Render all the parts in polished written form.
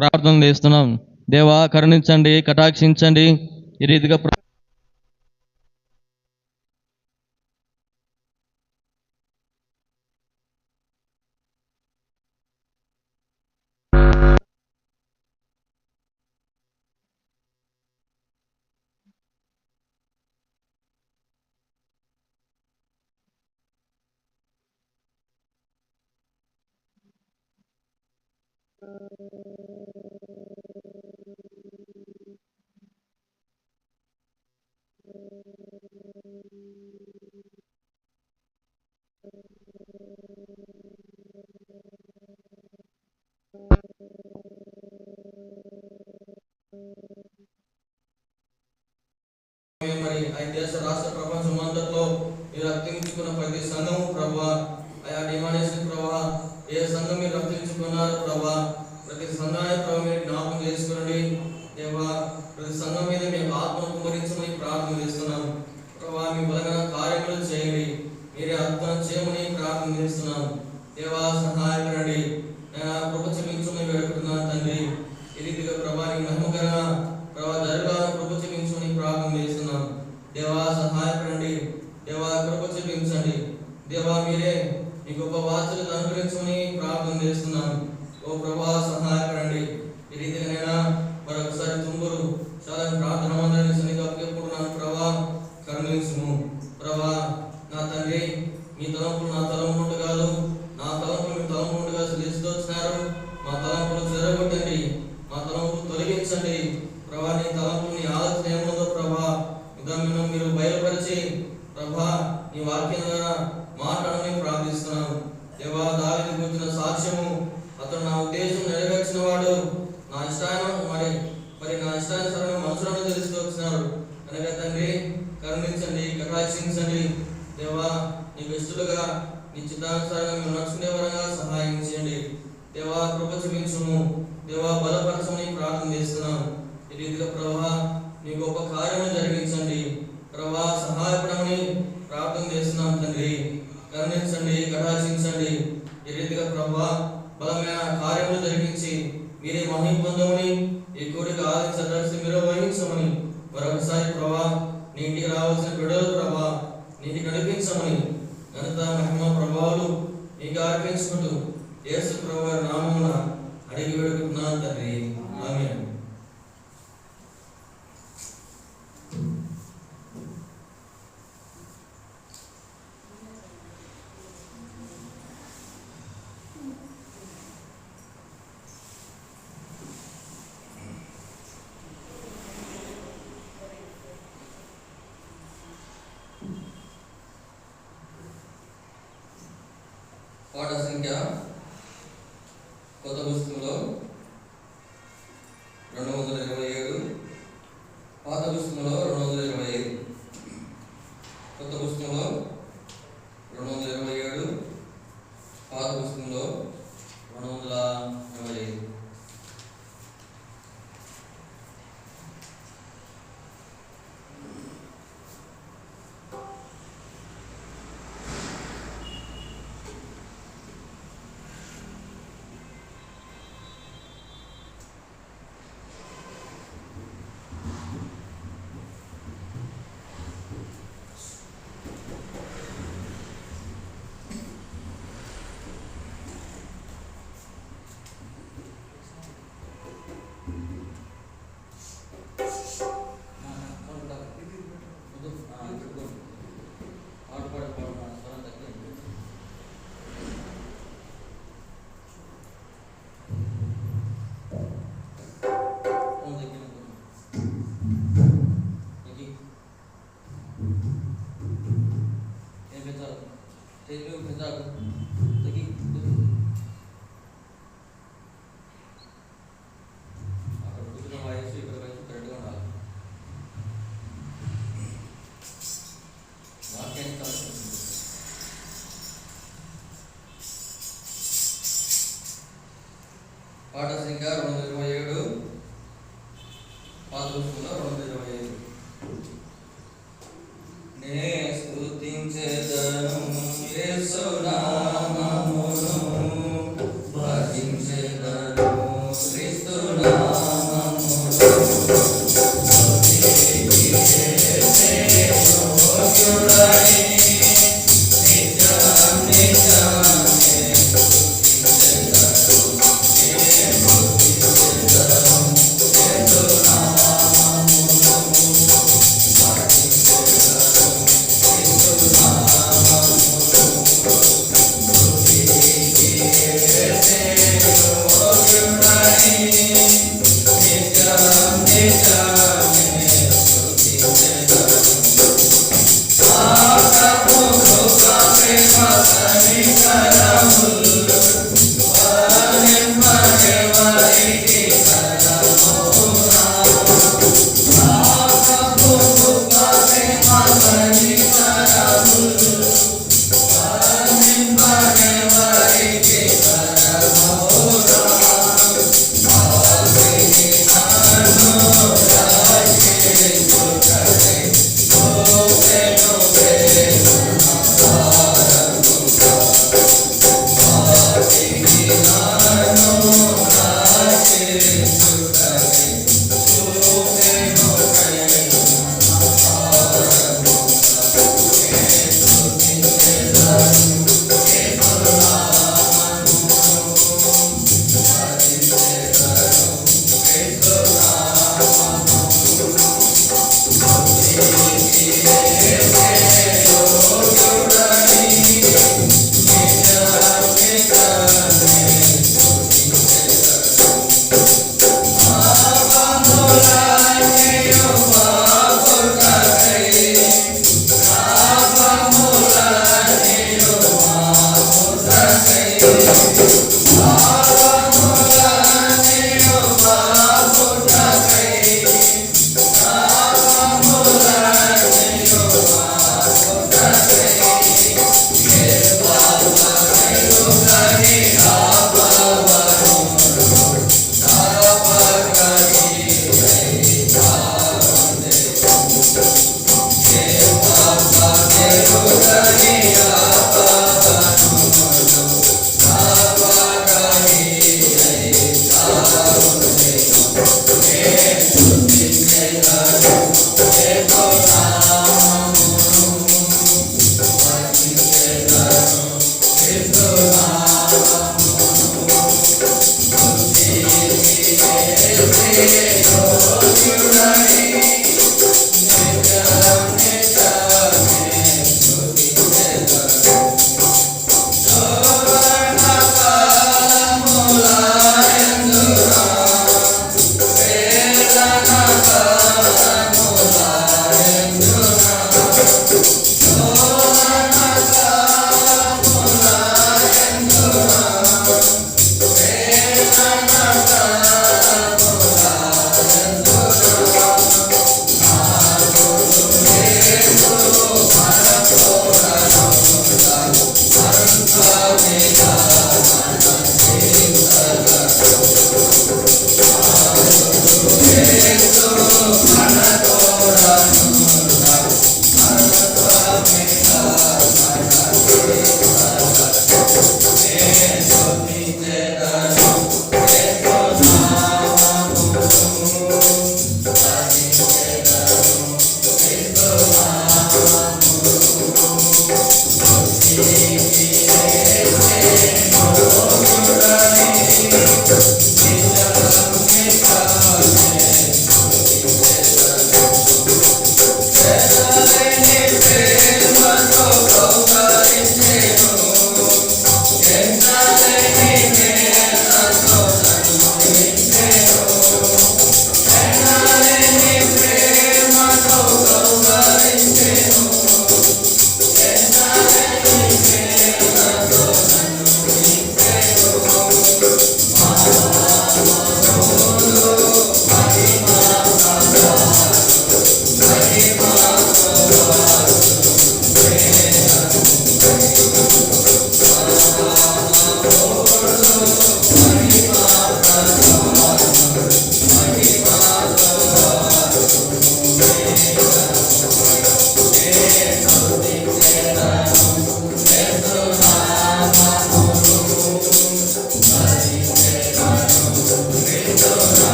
ప్రార్థన చేస్తున్నాం. దేవా కరుణించండి, కటాక్షించండి. ఈ రీతిగా మరి ఆయన దేశ రాష్ట్ర ప్రపంచం అంతట్లో మీరు రక్తించుకున్న ప్రతి సంఘము ప్రభా, ఆయా డిమానేషన్ ప్రభా, ఏ సంఘం మీరు రక్తించుకున్నారు ప్రభా, ప్రతి సంఘాన్ని ప్రభావ మీరు జ్ఞాపకం చేసుకోండి దేవా. ప్రతి సంఘం మీద మేము ఆత్మను కుమరించమని ప్రార్థన చేస్తున్నాం ప్రభా. మీ బలమైన కార్యములు చేయండి, మీరే అద్భుతం చేయమని ప్రార్థన చేస్తున్నాం దేవా. సహాయపడండి, కృప చూపించమని వేడుకుంటున్నాను తండ్రి. ఈ రీతిగా ప్రభా నీ మహిమకరంగా ప్రభా జరగాలని కృప చూపించమని ప్రార్థన చేస్తున్నాం దేవా. సహాయపడండి దేవా, కృప చూపించండి దేవా. మీరే మీ గొప్ప వార్తలు అనుగ్రహించమని ప్రార్థన చేస్తున్నాం ఓ ప్రభా. సహాయపడండి. ఈ రీతిగానైనా మరొకసారి తుంగురు చాలా ప్రార్థన మందిరాన్ని సన్నిధిస్తున్నాను ప్రభా. కరుణించుము ప్రభా. నా తండ్రి, మీ తలంపులు నా తలంపులు కాదు, నా తలంపులు మీ తలంపులుగా తెలిసిదొచ్చినారు. మా తలంపులు జరగొట్టండి, మా తలంపులు తొలగించండి ప్రభా. నీ తలంపులు నీ ఆలోచన ఏముందో ప్రభా విధానం మీరు బయలుపరిచి ప్రభా నీ వాక్యం ద్వారా మాట్లాడమని ప్రార్థిస్తున్నాను దేవా. దావీదు గురించిన సాక్ష్యము, అతడు నా ఉద్దేశం నెరవేర్చిన వాడు, నా ఇష్టాన్ని మరి నా ఇష్టానుసారంగా మనుషులను తెలుసుకొచ్చినారు కనుక తండ్రి కరుణించండి, కటాక్షించండి దేవా. నీకు ఇష్టలుగా నీ చిత్తానుసారంగా మేము నడుచుకునే వరంగా సహాయం చేయండి దేవా. కృప చూపించుము దేవా, బలపరచమని ప్రార్థన చేస్తున్నాం. ఈ రీతిగా ప్రభా నీ గొప్ప కార్యము జరిగించండి ప్రభా. సహాయపడమని ప్రార్థన చేస్తున్నాం తండ్రి. కరుణించండి, కటాక్షించండి. ఈ రీతిగా ప్రభా బలమైన కార్యములు జరిగించి మీరే మహిమ పొందమని, ఈ కోరిక ఆదించదర్శి మీరు వహించమని మరొకసారి ప్రభా నీ ఇంటికి రావాల్సిన బిడ్డలు ప్రభా నీటి నడిపించమని ఘనత మహిమ ప్రభావాలు నీకు అర్పించుకుంటూ యేసు ప్రభువు నామమున అడిగి వేడుకుంటున్నాను తండ్రి. ఆమేన్. పాట సంఖ్య కొత్త పుస్తకంలో 227, పాత పుస్తకంలో 225. కొత్త పుస్తకంలో 227, పాత పుస్తకంలో 225. పాట సంఖ్య 227, పాత పుస్తకంలో 225. నే స్తుతించెదను యేసు నామమును, భజించెదను క్రీస్తు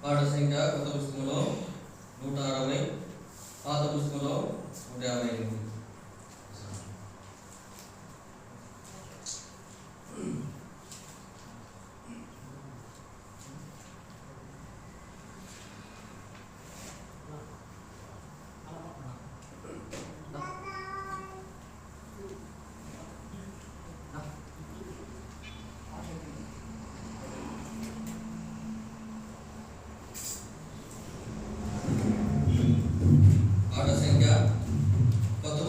పాఠ సంఖ్య కొత్త పుస్తకంలో 160, పాత పుస్తకంలో 158. పాఠ సంఖ్య కొత్త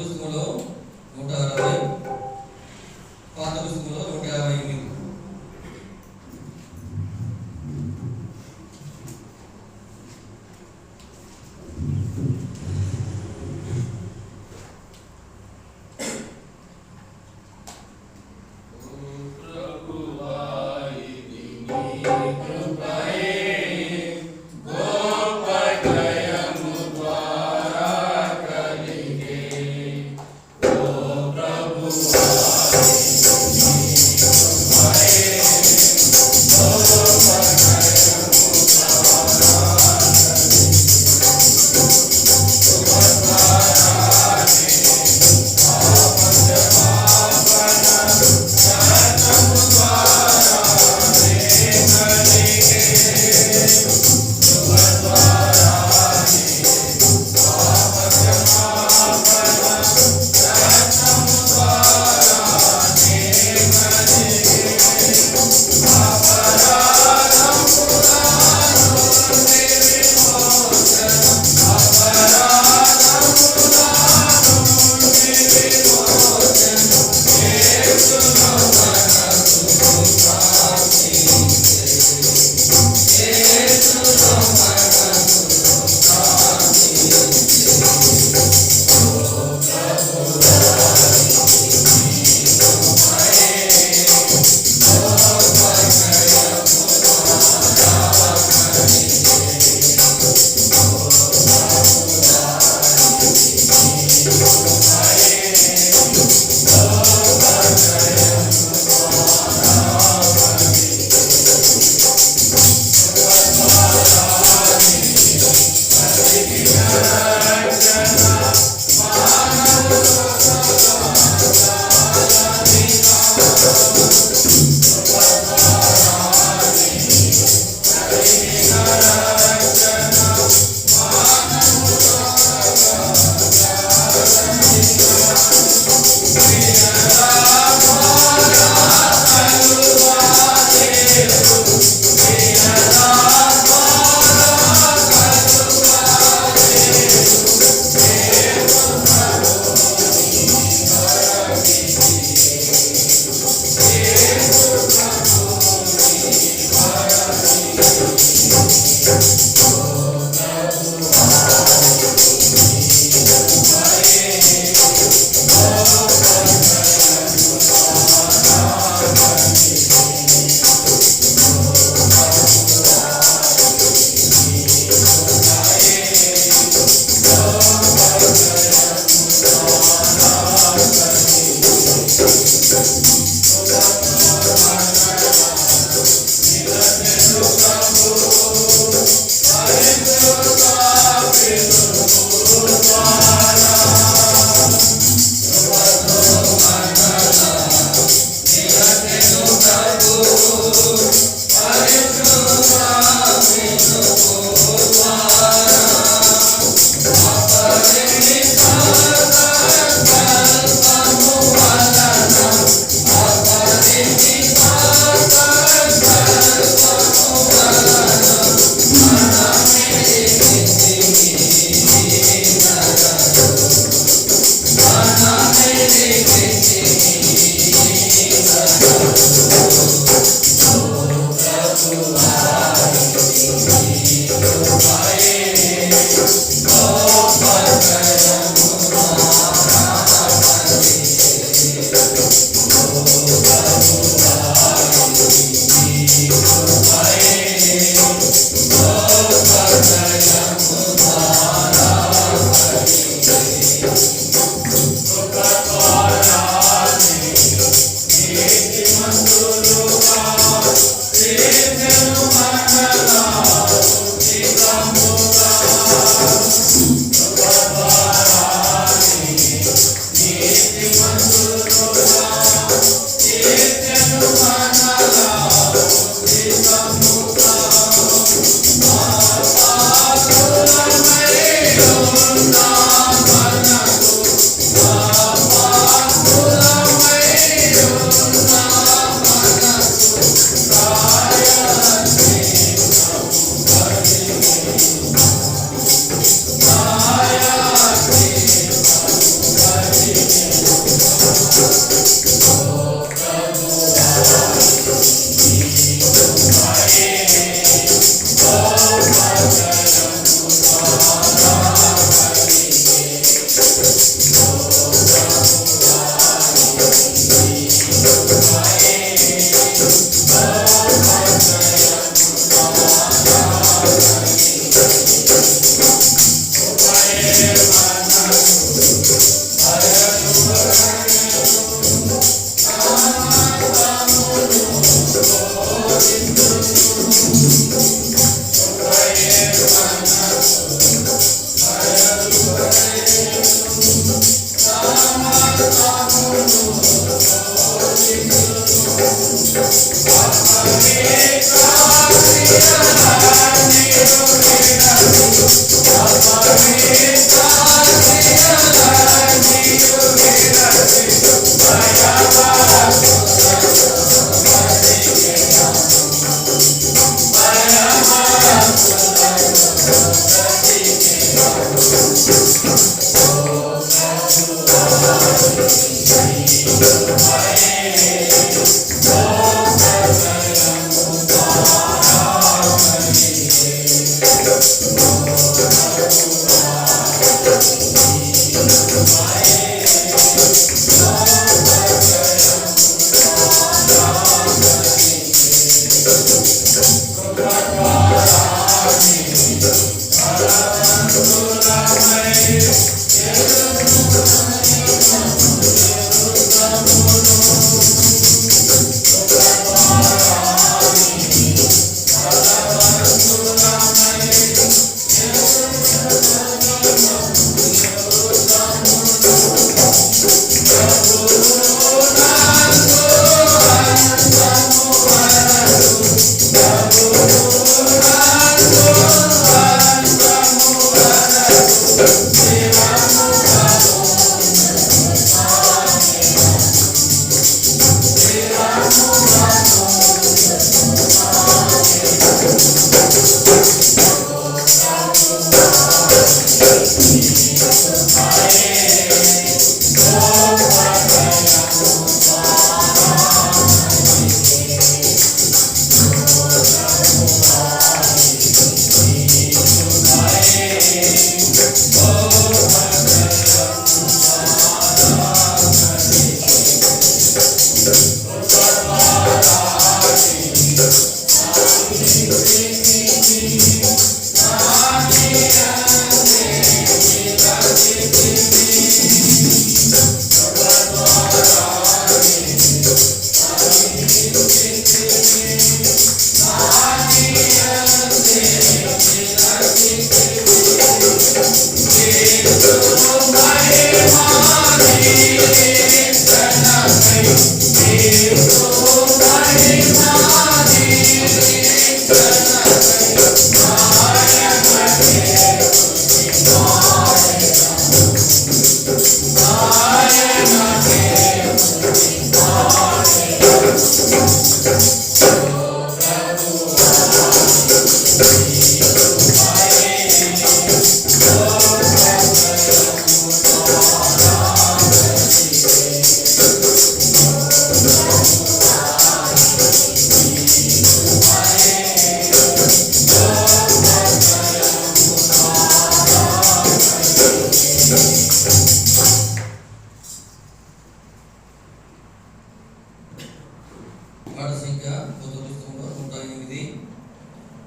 పాట సంఖ్య కొత్త పుస్తకంలో 108,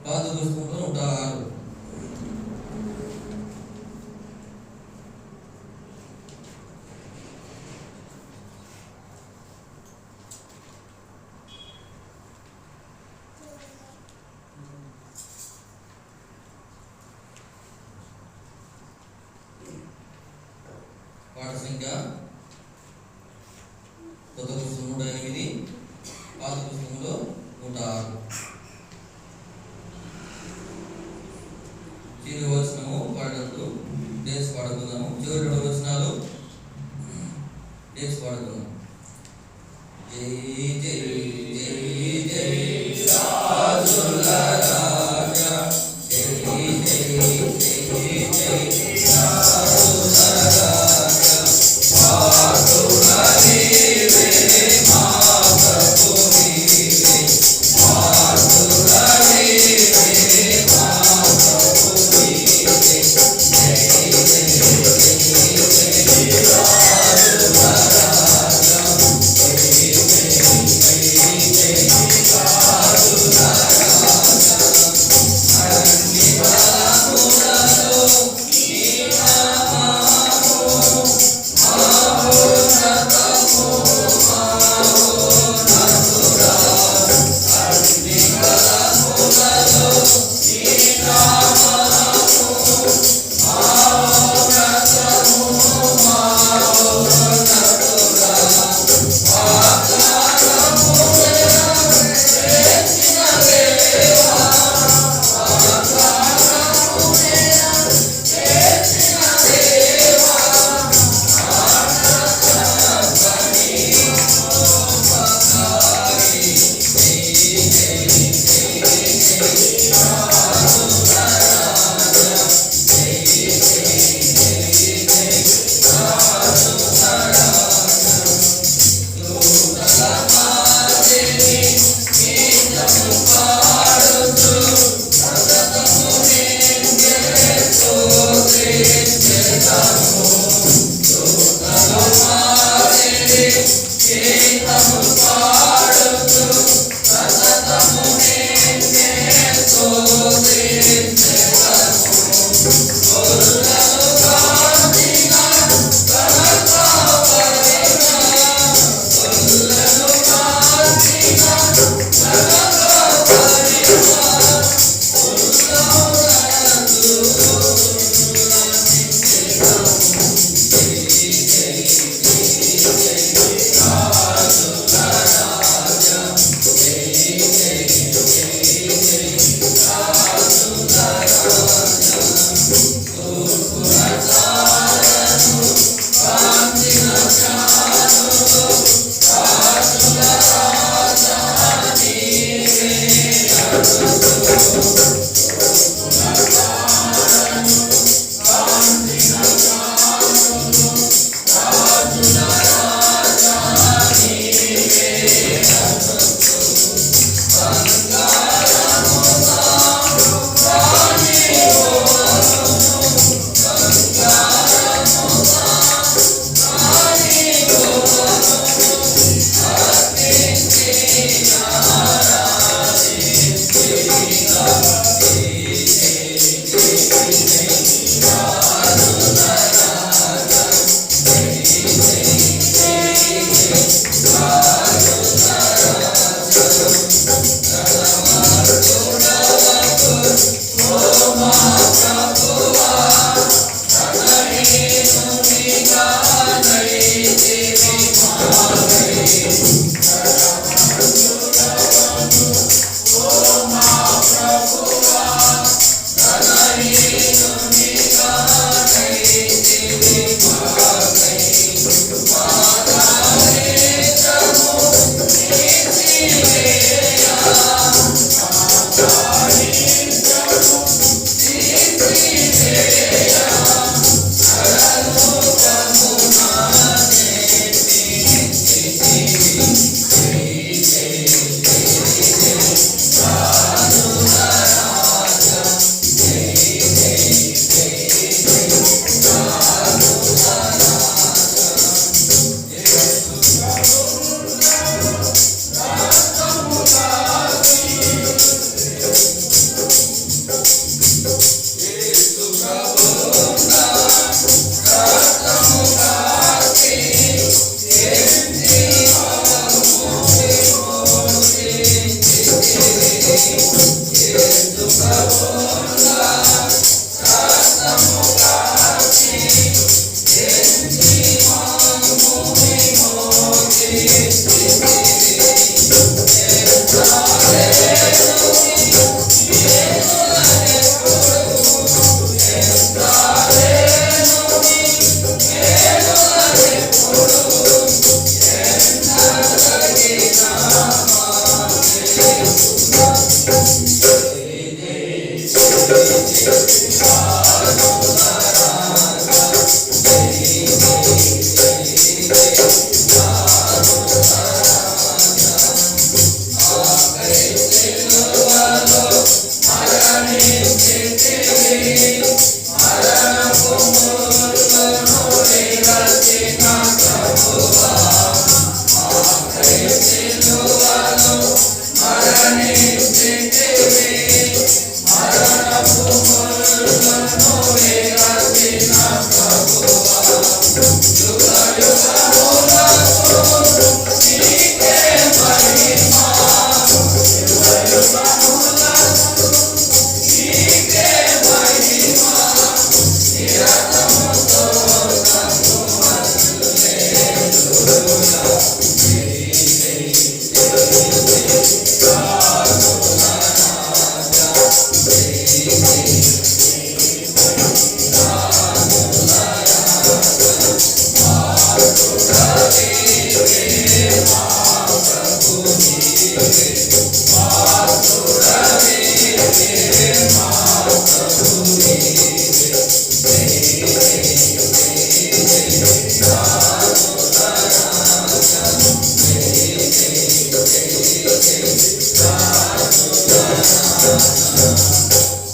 పాత పుస్తకంలో 106. పాట సంఖ్య కొత్త పుస్తకం 108, పాత పుస్తకంలో 106. చివరి వచనము పాడటూ డేస్ పాడుకుందాము. చివరి 2 వచనాలు డేస్ పాడుకుందాం. జై జై జై జై రాజుల రాజా, జై జై జై జై రాజుల రాజా, పాడుల నీవే మాతకు నీవే, పాడుల నీవే మాతకు నీవే, జై జై జై జై రాజుల రాజా, జై జై జై జై రాజుల రాజా, అన్ని బలములతో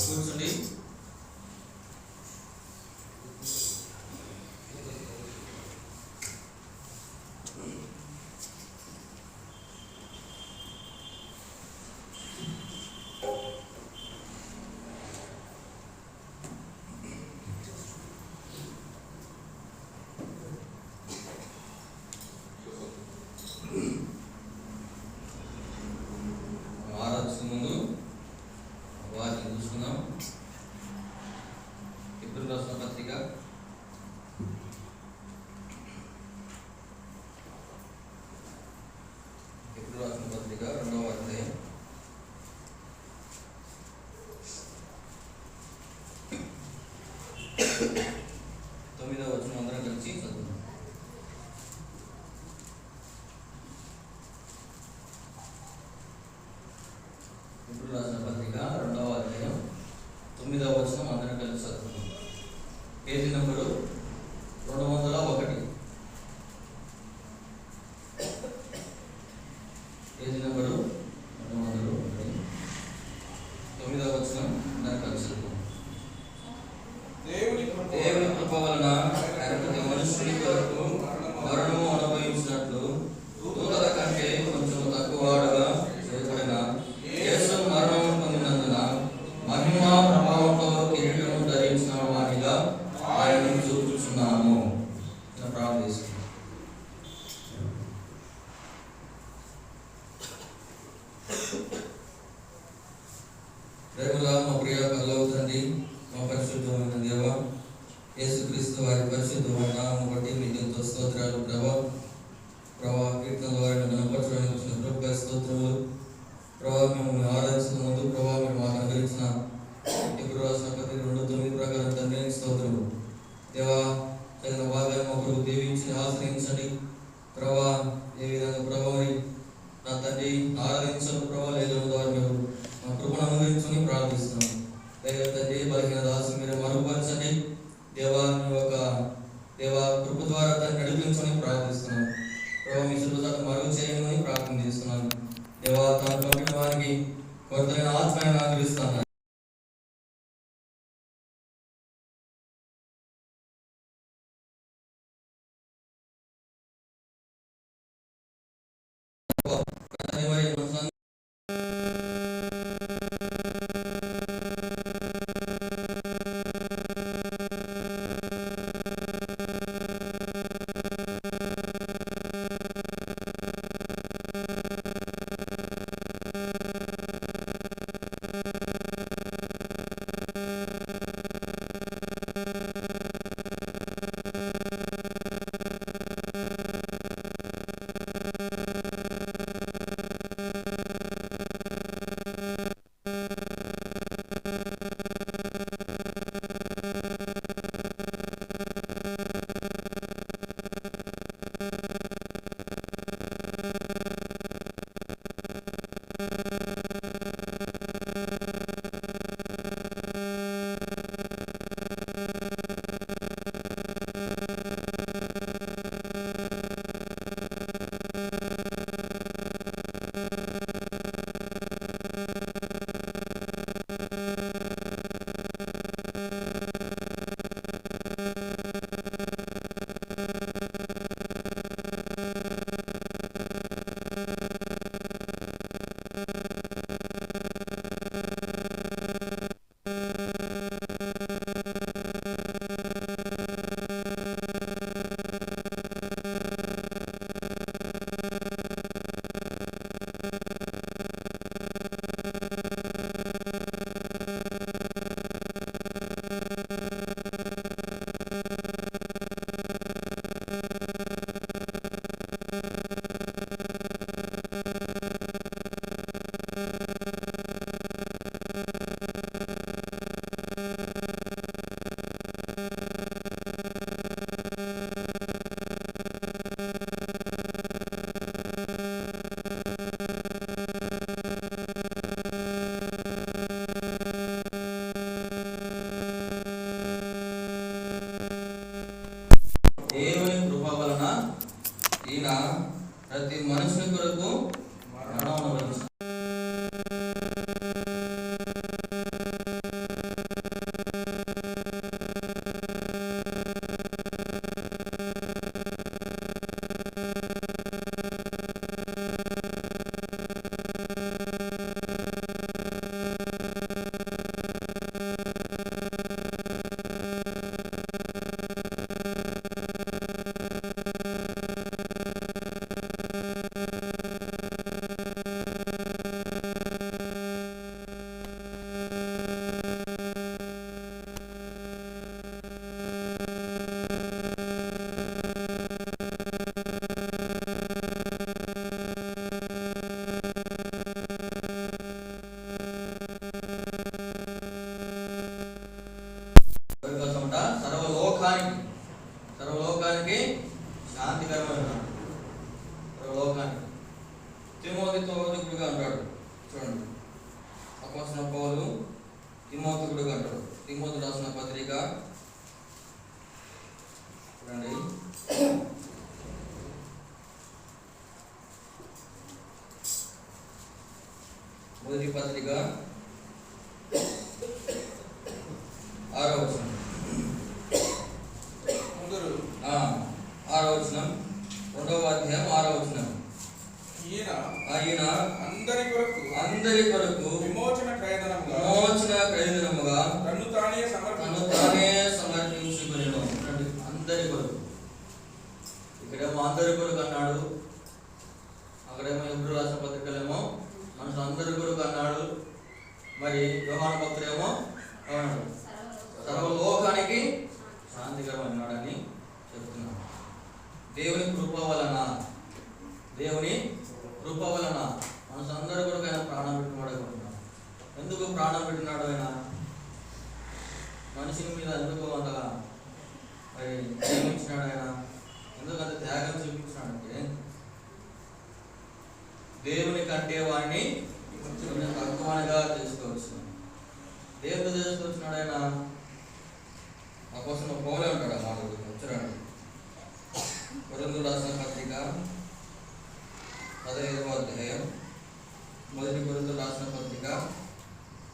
కూర్చోండి. ఆరాధన ముందు వాక్యం చూసుకుందాం. హెబ్రీయులకు రాసిన పత్రిక హెబ్రీయులకు రాసిన పత్రిక 2వ అధ్యాయం 9వ వచనం అందరం కలిసి చదువుదాం. హెబ్రీయులకు రాసిన పత్రిక 2వ అధ్యాయం 9వ వచనం అందరం కలిసి చదువుకుందాం. Page number 201. పేజీ నంబరు 201, 9వ వచనం అందరం కలిసి చదువుకుందాం. దేవుని కృప వలన ఆయన ప్రతి మనుషుని కొరకు మరణము అనుభవించినట్లు దూతల కంటే కొంచెం తక్కువవాడుగా చేయబడిన యేసు మరణం పొందినందున మహిమ ప్రభావంతో కిరీటము ధరించిన వానిగా ఆయనను చూపుచున్నాము. ప్రార్థిస్తున్నాం. ప్రేమగా మా ప్రియ పరలోక తండ్రి, మా పరిశుద్ధమైన దేవ, యేసుక్రీస్తు వారి పరిశుద్ధమైన నామమును బట్టి మీకు ఎంతో స్తోత్రాలు ప్రభా. కీర్తన ద్వారా గణపరచడానికి వచ్చిన కృప స్తోత్రములు ప్రభా. మేము ఆరాధించిన ముందు ప్రభా మీరు మాకు అనుగ్రహించిన ఇప్పుడు రాసిన పత్రిక 2:9 ప్రకారం తండ్రి స్తోత్రములు దేవా. చదివిన భాగాన్ని మా ప్రభు దీవించి ఆశ్రయించండి ప్రభా. ఏ విధంగా ప్రభా మరి నా తండ్రి ఆరాధించడం ప్రభా లేదు ద్వారా మీరు మా కృపను అనుగ్రహించని ప్రార్థిస్తున్నాం. దైవ తండ్రి బలహీన దాసు మీరు మరుగుపరచండి దేవా. మీ యొక్క దేవా కృప ద్వారా తను నడిపించని ప్రార్థిస్తున్నాం ప్రభావ. మీ సులువుతాను మరుగు చేయమని ప్రార్థన చేస్తున్నాను దేవా. తాను పంపిన వారికి కొరతైన ఆత్మను అనుగ్రహిస్తాను. తిమోతికుడు అంటాడు. తిమోతి రాసిన పత్రిక చూడండి, మొదటి పత్రిక 6వ వచనం. 6వ వచనం, 2వ అధ్యాయం 6వ వచనం. ఆయన అందరి కొరకు విమోచన క్రయధనముగా తన్ను తానే సమర్పించుకొనెను. అందరి కొరకు. ఇక్కడేమో అందరి కొరకు అన్నాడు, అక్కడేమో ఎప్పుడు రాసిన పత్రికలేమో మనుషులు అందరి కొరకు అన్నాడు. మరి యోహాను భక్తుడేమో అన్నాడు సర్వలోకానికి శాంతికరం అన్నాడని చెప్తున్నాడు. దేవుని కృప వలన మనుషులు అందరి కొరకు ఆయన ప్రాణం పెట్టినాడు అనుకుంటున్నాడు. ఎందుకు ప్రాణం పెట్టినాడు? ఆయన మనిషిని మీద ఎందుకు అంతగా మరి ప్రేమించినాడు? ఆయన ఎందుకంత త్యాగం చూపించినాడంటే దేవుని కంటే వాడిని తక్కువగా తెలుసుకోవచ్చు. దేవుడు తెలుసుకొచ్చినాడు. ఆయన ఆ కోసం పౌలే ఉంటాడు. ఆ మాట వచ్చాడు. కొరింథీయులకు రాసిన పత్రిక 15వ అధ్యాయం, మొదటి కొరింథీయులకు రాసిన పత్రిక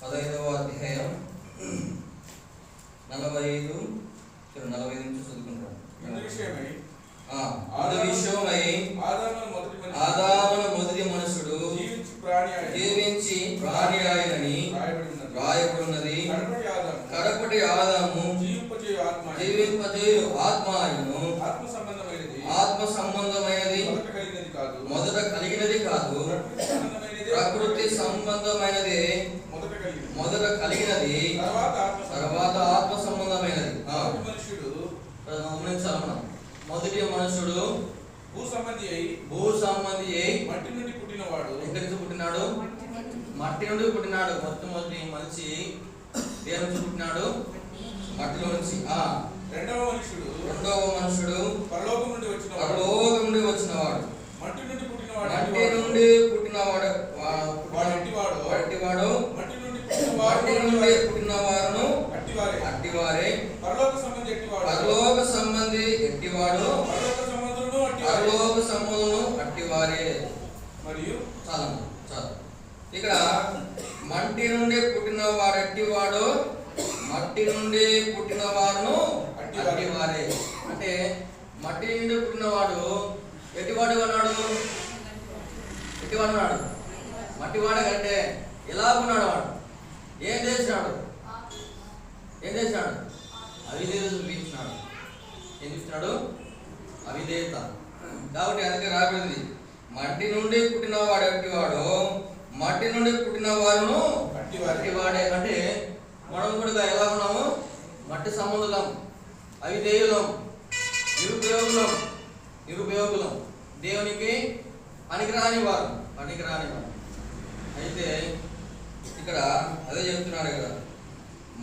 15వ అధ్యాయం 45 నుంచి చదువుకుంటాం. విషయమై ఆదాముల మొదటి మనుషుడు జీవించి ప్రాణి ఆయనని రాయబడినది. కడపటి ఆదాము జీవింపజేయు ఆత్మ ఆయను. ఆత్మ సంబంధమైనది మొదట కలిగినది కాదు, ప్రకృతి సంబంధమైనది మొదట కలిగినది, తర్వాత ఆత్మ సంబంధమైనది. గమనించాలన్నా, మొదటి మనుషుడు భూ సంబంధి అయి మట్టి నుండి పుట్టినవాడు. ఎక్కడి నుంచి పుట్టినాడు? మట్టి నుండి పుట్టినాడు. మొట్టమొదటి మనిషి దేని నుంచి పుట్టినాడు? మట్టిలో నుంచి. రెండవ మనుషుడు పరలోకం నుండి వచ్చినవాడు. మట్టి నుండి పుట్టినవాడు వాడు మట్టి నుండి పుట్టిన వారును అట్టివారే. పరలోక సంబంధి ఎట్టివాడు, పరలోక సంబంధులను అట్టివారే. మరియు చాలా ఇక్కడ మట్టి నుండి పుట్టిన వాడు ఎట్టివాడు, మట్టి నుండి పుట్టిన వారును అట్టివారే. అంటే మట్టి నుండి పుట్టినవాడు ఎట్టివాడు అన్నాడు. మట్టివాడు కంటే ఎలా ఉన్నాడు? వాడు ఏం చేసినాడు? అవిధేయత చూపించినాడు. ఏం చూపిస్తున్నాడు? అవిధేయత. కాబట్టి అందుకే రాబడింది, మట్టి నుండి పుట్టిన వాడు అట్టివాడు, మట్టి నుండి పుట్టిన వారును అట్టివాడే. అంటే మనం కూడా ఎలా ఉన్నాము? మట్టి సంబంధులం, అవిధేయులం, నిరుపయోగులం, దేవునికి పనికిరాని వారు. అయితే ఇక్కడ అదే చెప్తున్నాడు కదా,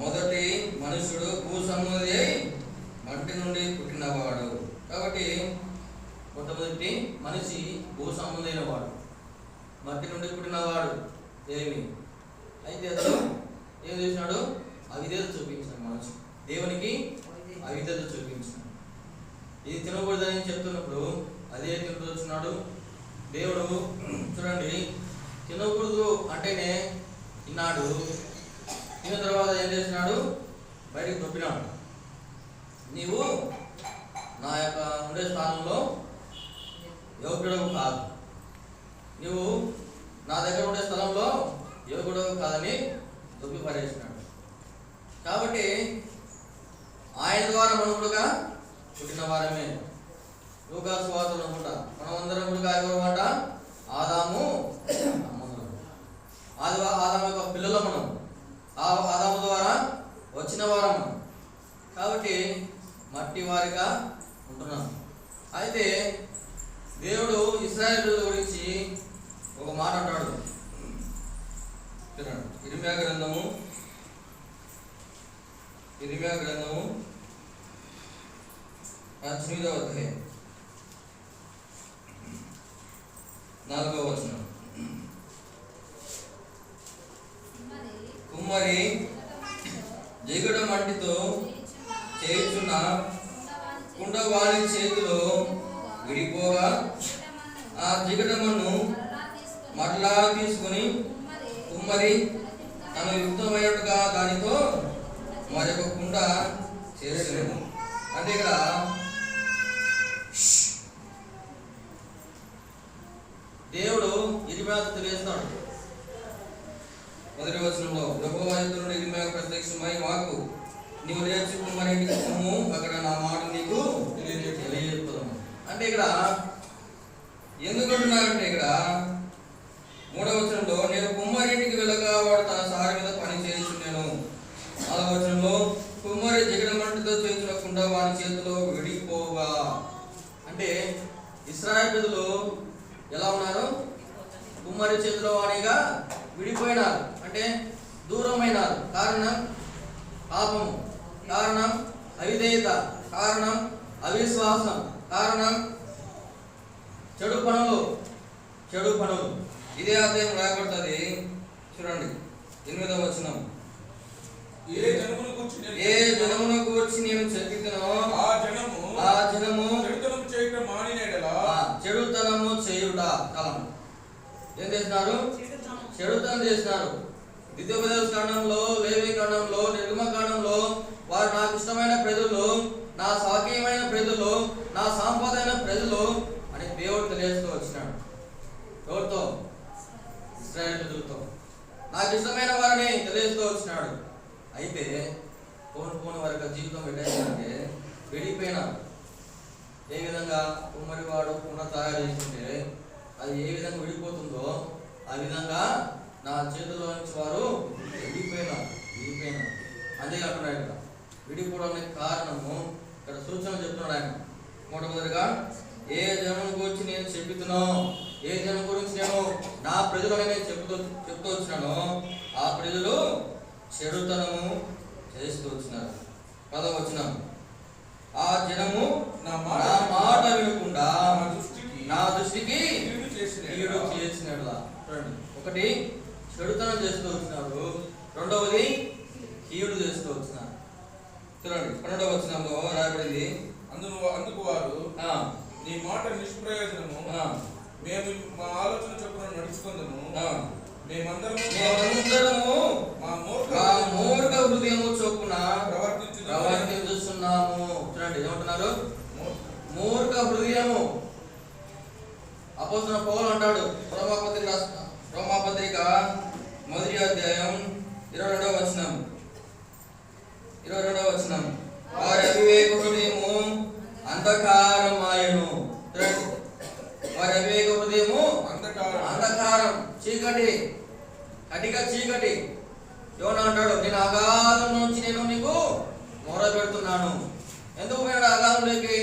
మొదటి మనుషుడు భూ సంబంధి అయి మట్టి నుండి పుట్టినవాడు. కాబట్టి మొట్టమొదటి మనిషి భూ సంబంధమైన వాడు, మట్టి నుండి పుట్టినవాడు. అయితే అతను ఏం చేసినాడు? అవిధేయత చూపించాడు. మనిషి దేవునికి అవిధేయత చూపించాడు. ఇది తినకూడదని చెప్తున్నప్పుడు అదే తింటూ వచ్చినాడు. దేవుడు చూడండి, తినకూడదు అంటేనే తిన్నాడు. తిన్న తర్వాత ఏం చేసినాడు? బయటికి తొప్పినాడు. నీవు నా యొక్క ఉండే స్థానంలో యోగ్యుడవు కాదు, నువ్వు నా దగ్గర ఉండే స్థలంలో యోగ్యుడవు కాదని తొప్పి పడేసినాడు. కాబట్టి ఆయన ద్వారా మనం కూడా పుట్టిన వారమే. లూకా సువార్తలో అనుకుంటా మనం అందరం కూడా ఎవరమాట? ఆదాము ఆదాము యొక్క పిల్లలు మనం. ఆదాము ద్వారా వచ్చిన వారం మనం. కాబట్టి మట్టి వారిగా ఉంటున్నాం. అయితే దేవుడు ఇశ్రాయేలు గురించి ఒక మాట అంటాడు. ఇర్మియా గ్రంథము 8వ అధ్యాయం 4వ వచనం. కుమ్మరి జిగట మట్టితో చేయుచున్న కుండ వాని చేతిలో విడిపోగా ఆ జిగటమును మరలా తీసుకుని కుమ్మరి తను యుక్తమైనట్టుగా దానితో మరొక కుండ చేసాడు. అంటే ఇక్కడ దేవుడు ఇర్మియాకు తెలియజేస్తాడు. మొదటి వచనంలో యెహోవా యొద్ద నుండి ఇర్మియాకు ప్రత్యక్షమై వాక్కు, నీవు లేచి కుమ్మరి ఇంటికి పోము, అక్కడ నా మాట నీకు తెలియజేస్తాను. అంటే ఇక్కడ ఎందుకంటున్నారంటే ఇక్కడ 3వ వచనంలో నేను కుమ్మరింటికి వెళ్ళగా వాడు తన సారి మీద పని చేయుచుండెను. 4వ వచనంలో కుమ్మరి జిగట మట్టితో చేసిన కుండ వాని చేతిలో విడిపోగా. అంటే ఇశ్రాయేలు ప్రజలు ఎలా ఉన్నారు? కుమ్మరి చేతిలో వాడిగా విడిపోయినారు, అంటే దూరమైనారు. కారణం పాపము, కారణం అవిధేయత, కారణం అవిశ్వాసం, కారణం చెడు పనులు. ఇదే అధ్యాయం రాయబడుతుంది. చూడండి 8వ వచనం. ఏ జనమునకు వచ్చి నేను చెప్పితునో ఆ జనము చెడుతనము చేయుట కాలం. ఏం చేస్తున్నారు? చెడుతనం చేస్తున్నారు. ద్వితీయోపదేశ కాండంలో, లేవి కాండంలో, నిర్గమ కాండంలో వారు నాకు ఇష్టమైన ప్రజలు, నా స్వాకీయమైన ప్రజలు, నా సాంప్రదాయమైన ప్రజలు అని దేవుడు తెలియజేస్తూ వచ్చినాడు. ఎవరితో? ఇశ్రాయేలు ప్రజలతో నాకు ఇష్టమైన వారిని తెలియజేస్తూ వచ్చినాడు. అయితే పోను వారి జీవితం పెట్టేసిందంటే విడిపోయినా. ఏ విధంగా కుమ్మరి వాడు కుండ తయారు చేసుకుంటే అది ఏ విధంగా విడిపోతుందో ఆ విధంగా నా చేతిలో నుంచి వారు విడిపోయినా. అంతేకాకుండా ఇక్కడ విడిపోవడానికి కారణము ఇక్కడ సూచన చెప్తున్నాడు ఆయన. మొట్టమొదటిగా ఏ జనం గురించి నేను చెప్తున్నానో, ఏ జనం గురించి నేను నా ప్రజలు నేను చెప్తూ వచ్చినానో ఆ ప్రజలు చెడుతనము చేస్తూ వచ్చినారు. 10వ వచనం, ఆ జనము నా మాట వినకుండా నా దృష్టికి కీడు చేసినట్లా. చూడండి, ఒకటి చెడుతనం చేస్తూ వచ్చినారు, రెండవది కీడు చేస్తూ వచ్చినారు. చూడండి 12వ వచనంలో రాయబడింది, అందుకు వారు నీ మాట నిష్ప్రయోజనము, మేము మా ఆలోచన చొప్పున నడుచుకుందాము, మేమందరము మా మూర్ఖ హృదయము చొప్పున ప్రవర్తించుచున్నాము. చూడండి ఏమంటున్నారు? మూర్ఖ హృదయము. అపోస్తలుడైన పౌలు అంటాడు రోమాపత్రిక 1వ అధ్యాయం 22వ వచనం, వారి అవివేక హృదయము అంధకారమాయను. వారి అవివేక హృదయము అంధకారం, చీకటి, కటిక చీకటి. యోనా అంటాడు, నేను అగాధం నుంచి నేను నీకు మొర పెడుతున్నాను. ఎందుకు పోయాడు అగాధంలోకి?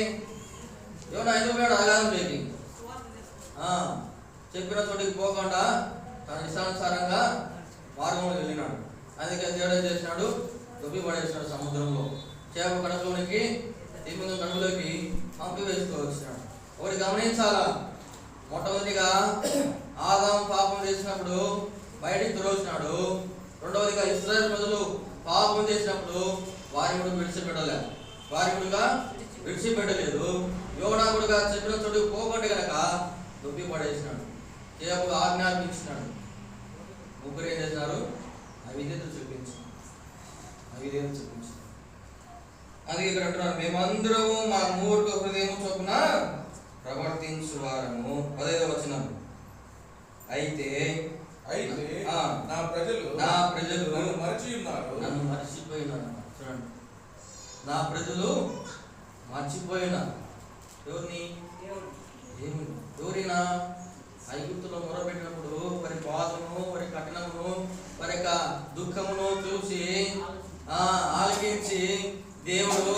యోనా ఎందుకు పోయాడు అగాధంలోకి? చెప్పిన చోటికి పోకుండా తన ఇష్టానుసారంగా మార్గంలో వెళ్ళినాడు. అందుకే దేవుడు ఏం చేసినాడు? దొబ్బి పడేసినాడు సముద్రంలో. చేప కడుపులోనికి, తిమ్మింగం కడుపులోకి పంపివేస్తూ వచ్చినాడు. ఒకటి గమనించాలా, మొట్టమొదటిగా ఆదాము పాపం చేసినప్పుడు బయటికి త్రోసినాడు. రెండవదిగా ఇశ్రాయేలు ప్రజలు పాపం చేసినప్పుడు వారిని విడిచిపెట్టలేదు. యోనా కూడా చెప్పిన చోటుకు పోకుండా కనుక దొబ్బి పడేసినాడు. చేపకు ఆజ్ఞాపించినాడు. ముగ్గురు ఏం చేసినారు? అవిధేయత చూపించారు. అందుకే ఇక్కడ అంటున్నారు, మేమందరము మా మూర్ఖ హృదయము చొప్పున ప్రవర్తించువారము. 15వ వచనం, అయితే నా ప్రజలు నన్ను మర్చిపోయినారు. చూడండి, నా ప్రజలు మర్చిపోయినారు. ఎవరైనా ఐగుప్తులో మొరపెట్టినప్పుడు వారి బాధను, వారి కఠినమును, వారి యొక్క దుఃఖమును చూసి ఆలకించి దేవుడు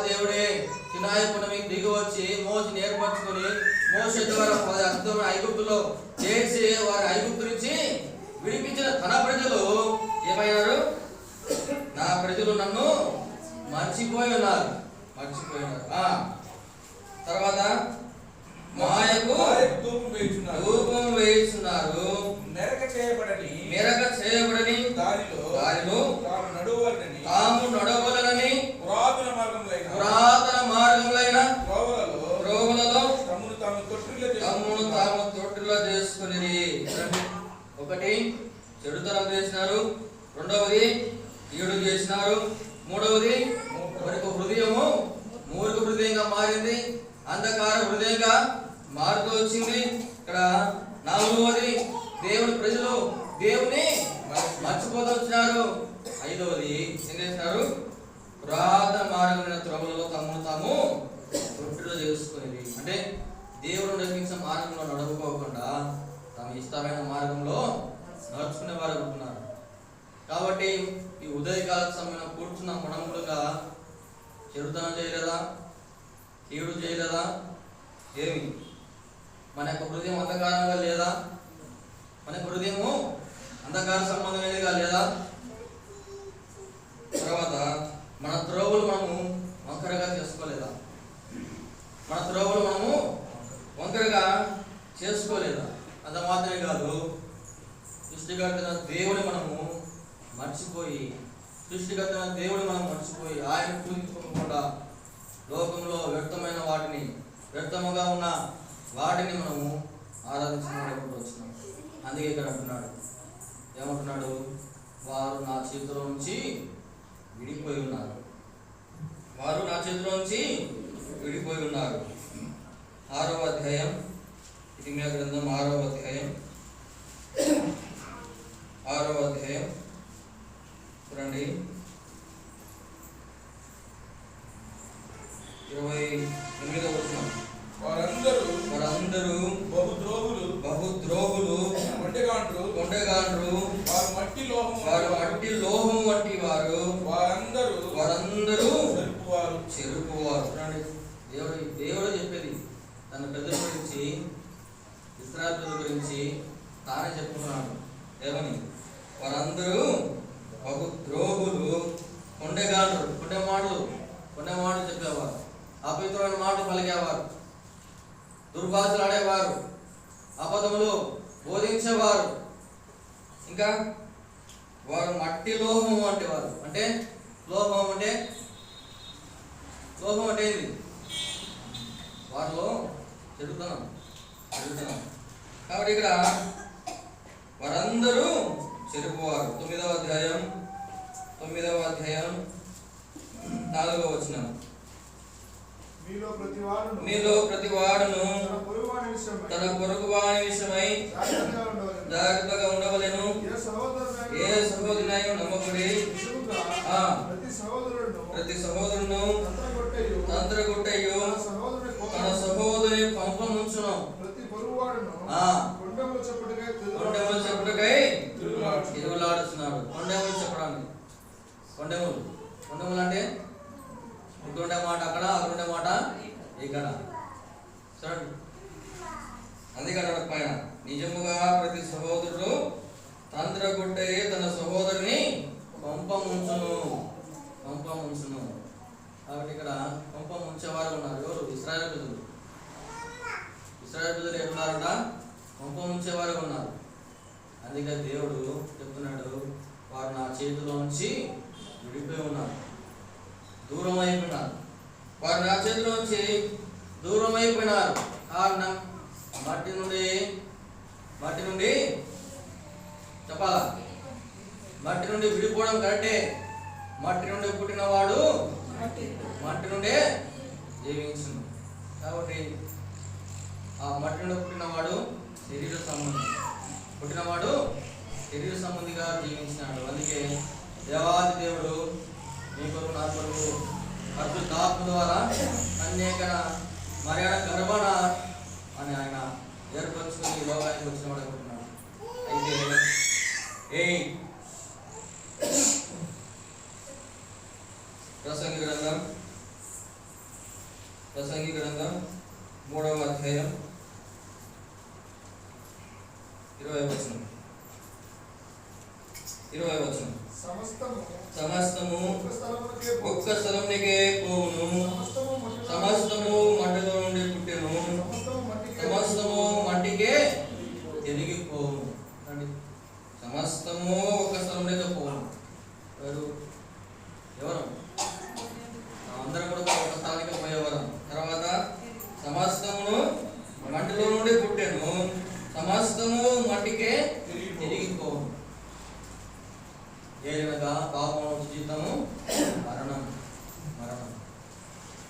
దేవుడే సినాయి పునమికి దిగి వచ్చి మోసని ఏర్పరచుకొని మోసే ద్వారా అద్భుతమైన ఐగుప్తులో చేసి వారి ఐగుప్తు నుంచి విడిపించిన తన ప్రజలు ఏమయ్యారు? నా ప్రజలు నన్ను మర్చిపోయి ఉన్నారు. తర్వాత మాయకు ధూపం వేయుచున్నారు, మెరక చేయబడని దారిలో నడవలనని పురాతన మార్గములైన త్రోవలలో తమ్మును తాము తొట్టిలో చేసుకుని. ఒకటి, చెడుతనం చేసినారు. రెండవది, కీడు చేసినారు. మూడవది, వారికి హృదయము మూర్ఖ హృదయంగా మారింది, అంధకార హృదయంగా మారుతూ వచ్చింది. ఇక్కడ నాలుగవది, దేవుని ప్రజలు దేవుని మర్చిపోతూ వచ్చినారు. ఐదవది, ఏం చేసినారు? పురాతన మార్గమైన త్రోవలలో తమను తాము తొట్టిలో చేసుకునేది. అంటే దేవుడు నడిపించిన మార్గంలో నడుపుకోకుండా తమ ఇష్టమైన మార్గంలో నడుచుకునే వారు ఉంటున్నారు. కాబట్టి ఈ ఉదయకాల సమయంలో కూర్చున్న మనములుగా చెడుతనం చేయలేదా? కీడు చేయలేదా? ఏమి మన యొక్క హృదయం అంధకారంగా లేదా? మన యొక్క హృదయము అంధకార సంబంధమైనదిగా లేదా? తర్వాత మన త్రోవలు మనము వంకరగా చేసుకోలేదా? మన త్రోవలు మనము వంకరగా చేసుకోలేదా? అంత మాత్రమే కాదు, సృష్టికర్త దేవుని మనము మర్చిపోయి ఆయన పూజించుకోకుండా లోకంలో వ్యర్థమైన వాటిని, వ్యర్థముగా ఉన్న వాటిని మనము ఆరాధించడానికి వచ్చినాం. అందుకే ఇక్కడ అంటున్నాడు, ఏమంటున్నాడు? వారు నా చేతిలో నుంచి విడిపోయి ఉన్నారు. 6వ అధ్యాయం, ఇర్మీయా గ్రంథం 6వ అధ్యాయం చూడండి, 28వ వచనం. వారందరూ బహుద్రోహులు, కొండెగాండ్రు, వారు మట్టి లోహం వంటి వారు, వారందరూ చెరుపువారు. దేవుడు చెప్పేది తన పెద్దల గురించి, ఇశ్రాయేలు ప్రజల గురించి తానే చెప్పుకున్నాడు. ఏమని? వారందరూ బహుద్రోహులు, కొండెగాండ్రు, కొండె మాటలు చెప్పేవారు, అపవిత్రమైన మాటలు పలికేవారు, దుర్భాషలు ఆడేవారు, అబద్ధములు బోధించేవారు. ఇంకా వారు మట్టి లోహం వంటి వారు. అంటే లోహం అంటే ఏంది? వారిలో చెడుతనం. కాబట్టి ఇక్కడ వారందరూ చెరుపువారు. 9వ అధ్యాయం 4వ వచనం. మీలో ప్రతి వాడును తన పొరుగువాని విషయమై జాగ్రత్తగా ఉండవలెను. ఏ సహోదరునైనా నమ్మకుడి. ప్రతి సహోదరును తంత్రగొట్టయు తన సహోదరుని పంపముంచును. కొండెములు చెప్పుటకై తిరుగులాడుతున్నాడు. కొండెములు చెప్పడానికి, కొండెములు అంటే ఇటుండే మాట అక్కడ, అక్కడుండే మాట ఇక్కడ. చూడండి, అందుకన్నాడు పైన, నిజముగా ప్రతి సహోదరుడు తంత్రగొట్టే తన సహోదరుని పంపముంచును. కాబట్టి ఇక్కడ పంపం ఉంచేవారు ఉన్నారు. ఎవరు? ఇశ్రాయేలు ప్రజలు ఎట్లున్నారట? పంపం ఉంచేవారు ఉన్నారు. అందుకే దేవుడు చెప్తున్నాడు, వారు నా చేతిలో నుంచి విడిపోయి ఉన్నారు, దూరం అయిపోయినారు. వారు నా చేతిలో నుంచి దూరం అయిపోయినారు. కారణం మట్టి నుండి చెప్పాలా? మట్టి నుండి విడిపోవడం కరెక్టే. మట్టి నుండి పుట్టినవాడు మట్టి నుండే జీవించును. కాబట్టి ఆ మట్టి నుండి పుట్టినవాడు శరీర సంబంధిగా జీవించినాడు. అందుకే దేవాది దేవుడు మీ కొరకు, నా కొరకు పరిశుద్ధాత్మ ద్వారా అనేక మర్యాద గర్భణ అని ఆయన ఏర్పరచుకుని లోకానికి వచ్చిన వాడు అనుకుంటున్నాడు. అయితే ప్రసంగి గ్రంథం 3వ అధ్యాయం 20వ వచనం. సమస్తము ఒక్క స్థలమునికే పోవును, సమస్తము మట్టిలో నుండి పుట్టెను, సమస్తము మట్టికే తిరిగి పోవును. సమస్తము ఒక్క స్థలంలోకి పోవును. అనగా పాపము జీతము మరణం. మరణం.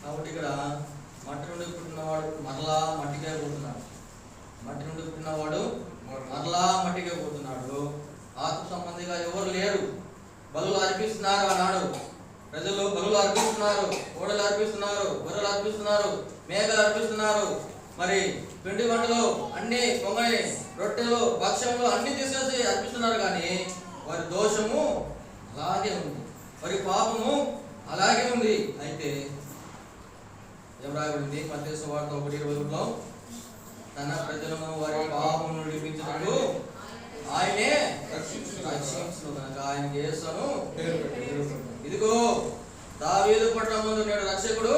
కాబట్టి ఇక్కడ మట్టి నుండి పుట్టినవాడు మరలా మట్టికే పోతున్నాడు. మట్టి నుండి పుట్టినవాడు మరలా మట్టికే పోతున్నాడు. ఆత్మ సంబంధిగా ఎవరు లేరు. బలులు అర్పిస్తున్నారు ఆనాడు ప్రజలు, బలులు అర్పిస్తున్నారు, ఓడలు అర్పిస్తున్నారు, గొర్రెలు అర్పిస్తున్నారు, మేకలు అర్పిస్తున్నారు, మరి పిండి వంటలు అన్ని పొంగని రొట్టెలు భక్ష్యములు అన్ని తీసుకొచ్చి అర్పిస్తున్నారు. కానీ వారి దోషము అలాగే ఉంది, వారి పాపము అలాగే ఉంది. అయితే ఏం రాయబడింది? మత్తయి సువార్త 1:20 తన ప్రజలను వారి పాపము నుండి విడిపించుటకు ఆయనే రక్షించును కనుక ఆయన యేసును ఇదిగో దావీదు పట్టణమందు నేడు రక్షకుడు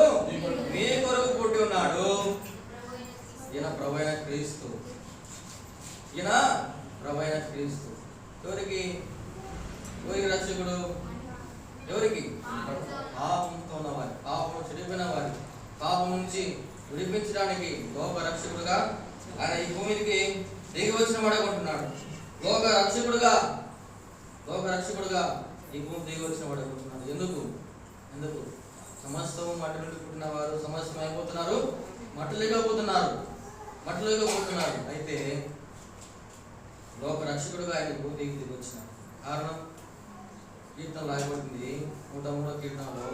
మీ కొరకు పుట్టి ఉన్నాడు. ఈయన ప్రభువైన క్రీస్తు. ఈయన ప్రభువైన క్రీస్తు. ఎవరికి రక్షకుడు? ఎవరికి? పాపంతో ఉన్నవారి, పాపం చెడిపోయిన వారి, పాపం నుంచి విడిపించడానికి లోక రక్షకుడుగా ఆయన ఈ భూమికి దిగి వచ్చిన వాడుకుంటున్నాడు. లోక రక్షకుడుగా ఈ భూమి దిగి వచ్చిన వాడుకుంటున్నాడు. ఎందుకు? సమస్తము మట్టి నుండి పుట్టిన వారు సమస్తం అయిపోతున్నారు, మట్టిలేకపోతున్నారు. అయితే లోక రక్షకుడుగా ఆయన భూమి దిగి వచ్చినాడు. కారణం కీర్తన రాయబడింది 103వ కీర్తనలో,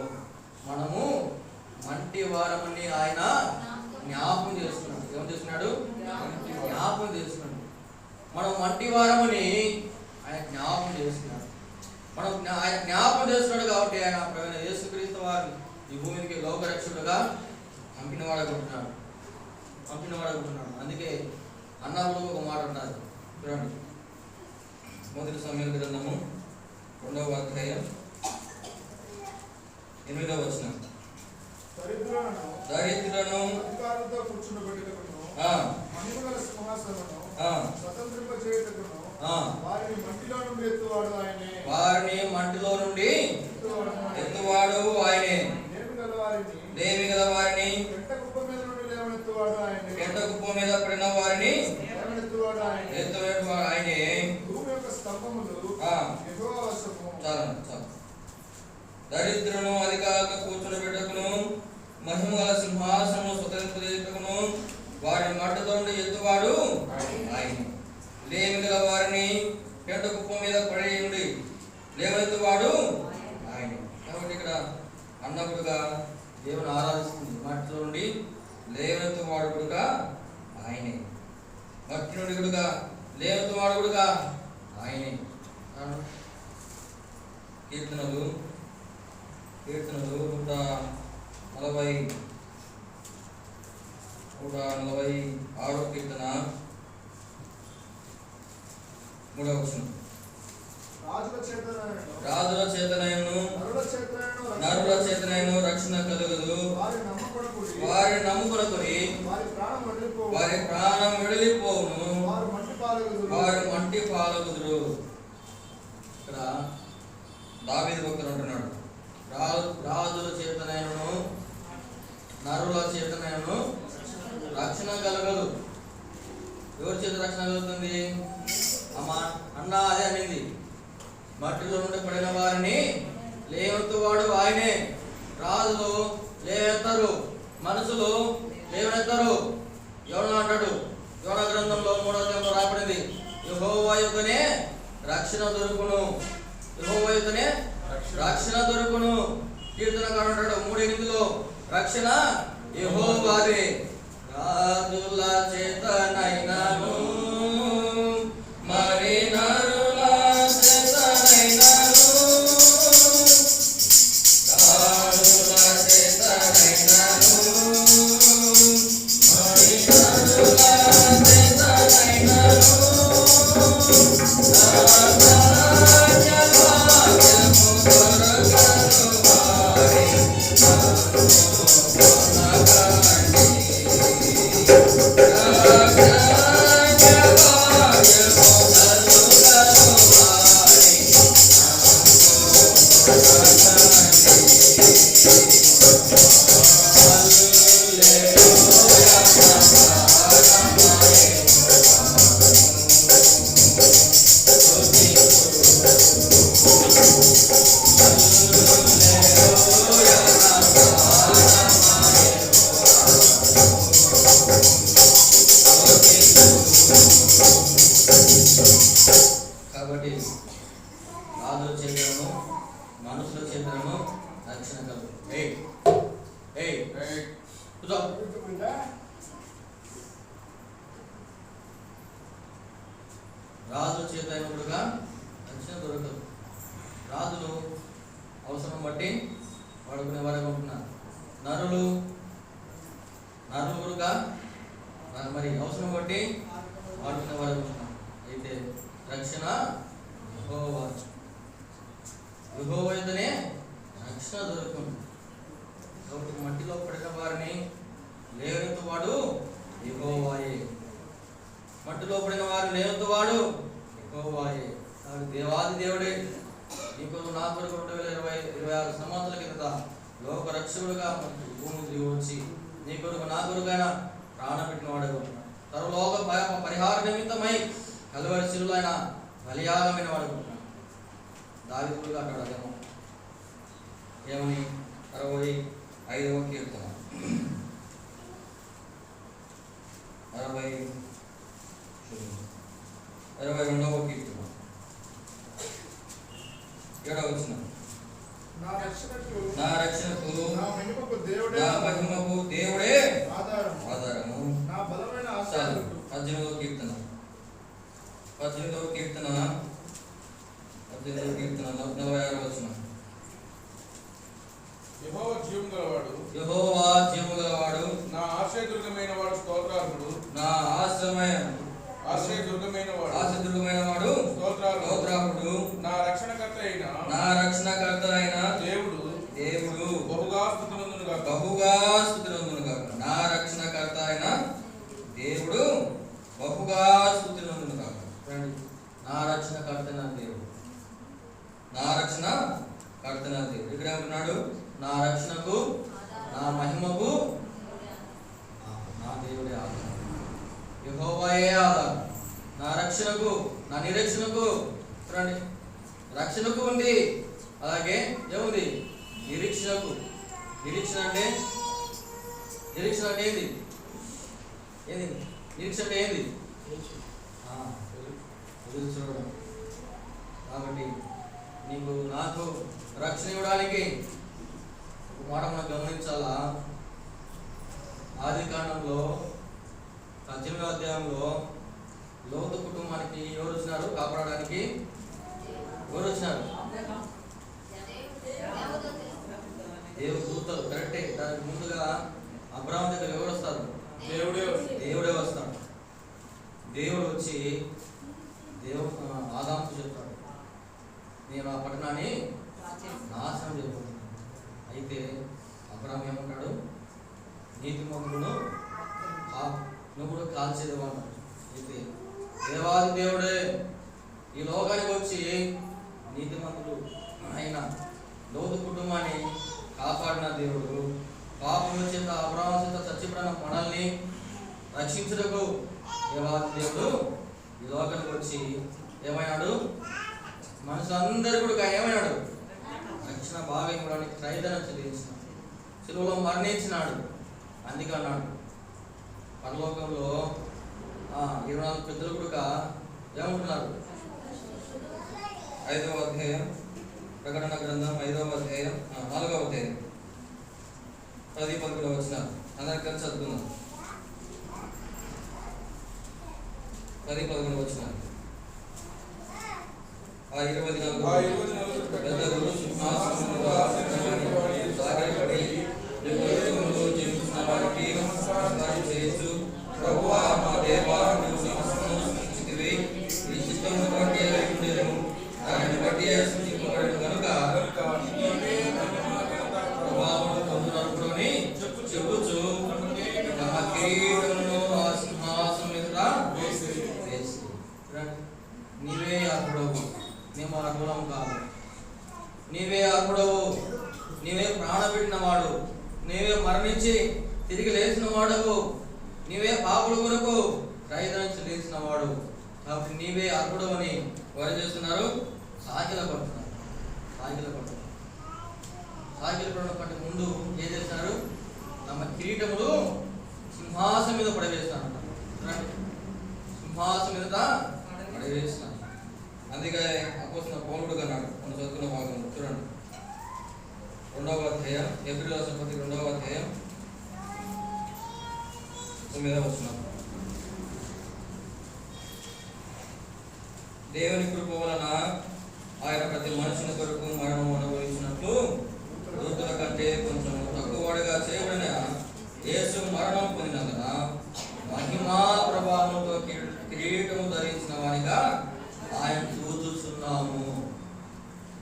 మనము మంటి వారమని ఆయన జ్ఞాపకం చేసుకున్నాడు. ఏం చేస్తున్నాడు? జ్ఞాపకం చేసుకున్నాడు. మనం మంటి వారమని ఆయన జ్ఞాపకం చేసుకున్నాడు. ఆయన జ్ఞాపకం చేస్తున్నాడు కాబట్టి ఆయన ప్రవీణ యేసుక్రీస్తు వారిని ఈ భూమికి లోక రక్షకుడుగా పంపినవాడుకుంటున్నాడు. అందుకే అన్నప్పుడు ఒక మాట అంటారు చూడండి. 1 సమూయేలు గ్రంథము 2వ అధ్యాయం 8వ వచనం. దరిద్రులను వారిని మంటిలో నుండి ఎత్తువాడు ఆయనే. లేమి గల వారిని, పెంట కుప్ప మీద పడిన వారిని ఎత్తువాడు ఆయనే. చాలు. దరిద్రులను అధికారులతో కూర్చోబెట్టకును, మహిమ గల సింహాసనము స్వతంత్రించుటకును వారిని మట్టితో నుండి ఎత్తువాడు ఆయన. లేమి గల వారిని పెంట కుప్ప మీద పడి ఉండి లేవనెత్తువాడు ఆయన. కాబట్టి ఇక్కడ అన్నప్పుడుగా దేవుని ఆరాధిస్తుంది. మట్టిలో నుండి లేవనెత్తువాడు కూడా ఆయనే. మట్టి నుండి కూడా లేవనెత్తువాడు కూడా ఆయనే. కీర్తనలు 146వ కీర్తన 3వ వచనం. రాజుల చేతనైనను నరుల చేతనైనను రక్షణ కలుగదు. వారి నమ్ముకొనకుని వారి ప్రాణం వెడలిపోవును, వారు మంటి పాలగుదురు. ఇక్కడ దావీదు భక్తుడు అంటున్నాడు, రాజుల చేతనైనను నరుల చేతనైనను రక్షణ కలగదు. ఎవరి చేత రక్షణ కలుగుతుంది? అన్న అదే అనింది. మట్టిలో నుండి పడిన వారిని లేవెత్తువాడు ఆయనే. రాజులు లేవెత్తరు, మనుషులు లేవనెత్తరు. యోనా అంటాడు, యోనా గ్రంథంలో 3వ అధ్యాయంలో రాయబడింది, యెహోవా యొద్దనే రక్షణ దొరుకును. యెహోవా యొద్దనే రక్షణ దొరుకును. కీర్తనకారుడు అంటాడు 3:8 రక్షణ యెహోవాదే. రాజుల చేతనైనను మరి నరుల చేతనైనను, రాజుల చేతనైనను మరి నరుల చేతనైనను మనుషుల చేతను రక్షణ కలుగు. కూర్చో. రాజుల చేత అయినప్పుడుగా రక్షణ దొరకదు. రాజులు అవసరం బట్టి వాడుకునే వారే ఉంటున్నారు. నరులు కూడా మరి అవసరం బట్టి వాడుకునే వారే ఉంటున్నారు. అయితే రక్షణ యెహోవా అయితేనే రక్షణ దొరుకుతుంది. కాబట్టి మట్టిలో పడిన వారిని లేవనెత్తువాడు యెహోవాయే. మట్టిలో పడిన వారు లేవనెత్తువాడు యెహోవాయే. దేవాది దేవుడే నీకు నా కొరకు 2026 సంవత్సరాల కిందట లోక రక్షకుడుగా భూమి దిగి వచ్చి నీ కొరకు నా కొరకైనా ప్రాణం పెట్టిన వాడు. తరులోక పరిహార నిమిత్తమై కలువరి శిలువలో ఆయన బలియాగమైన వాడు. దావీదుగా అంటాడు అదేమో ఏమని 65వ కీర్తన 22వ కీర్తన 7వ వచనం. నా రక్షణకు నా మహిమకు దేవుడే ఆధారము. 18వ కీర్తన 46వ వచనం. యెహోవా జీవము గలవాడు, నా ఆశ్రయదుర్గమైన వాడు స్తోత్రార్హుడు. నా ఆశ్రయదుర్గమైన వాడు స్తోత్రార్హుడు. నా రక్షణకర్త అయిన దేవుడు బహుగా స్తుతినందును గాక. నా రక్షణకర్త అయిన దేవుడు బహుగా స్తుతినందును గాక. నా రక్షణకర్త అయిన దేవుడు, నా రక్షణ కర్తన దేవుడు. ఇక్కడ ఏమంటున్నాడు? నా రక్షణకు నా మహిమకు నా దేవుడే ఆధారం. యెహోవాయే ఆధారం. నా రక్షణకు నా నిరీక్షణకు చూడండి, రక్షణకు ఉంది, అలాగే ఏముంది? నిరీక్షణకు. నిరీక్షణ అంటే ఏంది? నిరీక్షణ అంటే ఏంది? చూడడం. కాబట్టి నీకు నాకు రక్షణ ఇవ్వడానికి ఒక మాట మనం గమనించాలా. ఆది కాండంలో 18వ అధ్యాయంలో లోతు కుటుంబానికి ఎవరు వచ్చినారు కాపాడడానికి? ఎవరు వచ్చినారు? దేవదూతలు. కరెక్టే. దానికి ముందుగా అబ్రాహాము దగ్గర ఎవరు వస్తారు? దేవుడే వస్తాడు. దేవుడు వచ్చి ఆదాముతో చెప్తాడు, నేను ఆ పట్టణాన్ని నాశనం చేయబోతున్నాను. అయితే అబ్రాహాము ఏమంటాడు? నీతిమంతులను నువ్వు కూడా కాల్చేదేవా అన్నాడు. అయితే దేవాది దేవుడే ఈ లోకానికి వచ్చి నీతిమంతుడు ఆయన లోతు కుటుంబాన్ని కాపాడిన దేవుడు, పాపముల చేత అబ్రాహాము చేత చచ్చిపోయిన మనల్ని రక్షించుటకు దేవాది దేవుడు ఈ లోకానికి వచ్చి ఏమైనాడు? మనుషులందరూ కూడా ఏమైనాడు? రక్షణ బాగా ఇవ్వడానికి క్రైదనం చెల్లించినాడు, శిలువలో మరణించినాడు. అందుకే అన్నాడు పరలోకంలో 24 పెద్దలు కూడా ఏమంటున్నారు? 5వ అధ్యాయం ప్రకటన గ్రంథం 5వ అధ్యాయం 4వ అధ్యాయం 10-11 వచనాలు అందరికి కలిసి చదువుకుందాం. 10-11 వచనాలు. 24 పెద్దలు సింహాసనముగా సాగిలపడి జీవిస్తున్న వారికి నమస్కారం చేస్తూ, ప్రభువా మా దేవా, నీవు సమస్తము సృష్టించితివి, నీ చిత్తమును బట్టి ఉండెను, దానిని బట్టి సృష్టింపబడెను కనుక ప్రభావమును పొందుననుకుని చెప్పుచు తమ కిరీటమును ఆ సింహాసనం మీద వేసి. నీవే అర్హుడవు, మేము అర్హులం కాదు. నీవే అర్హుడవు, నీవే ప్రాణపెట్టిన వాడు, నీవే మరణించి తిరిగి లేచిన వాడవు, నీవే పాపుల కొరకు క్రైదనం చెల్లించిన వాడు. కాబట్టి నీవే అర్హుడు అని వారు చేస్తున్నారు, సాగిల పడుతున్నారు. సాగిల పడడం కంటే ముందు ఏం చేస్తున్నారు? తమ కిరీటములు సింహాసనం మీద పడవేస్తున్నారు. సింహాసనం మీద పడవేస్తున్నారు. అందుకే అపోస్తలుడైన పౌలుడు అన్నాడు, మనం చదువుకున్న భాగంలో చూడండి, అధ్యాయం, ఏప్రిల్ రాసిన పత్రిక 2వ అధ్యాయం 9వ వచనం. దేవుని కృప వలన ఆయన ప్రతి మనుషుని కొరకు మరణం అనుభవించినట్లు వృద్ధుల కంటే కొంచెం తక్కువగా చేయబడిన యేసు మరణం పొందినందున మహిమా ప్రభావంతో కిరీటము ధరించిన వానిగా ఆయన చూస్తున్నాము.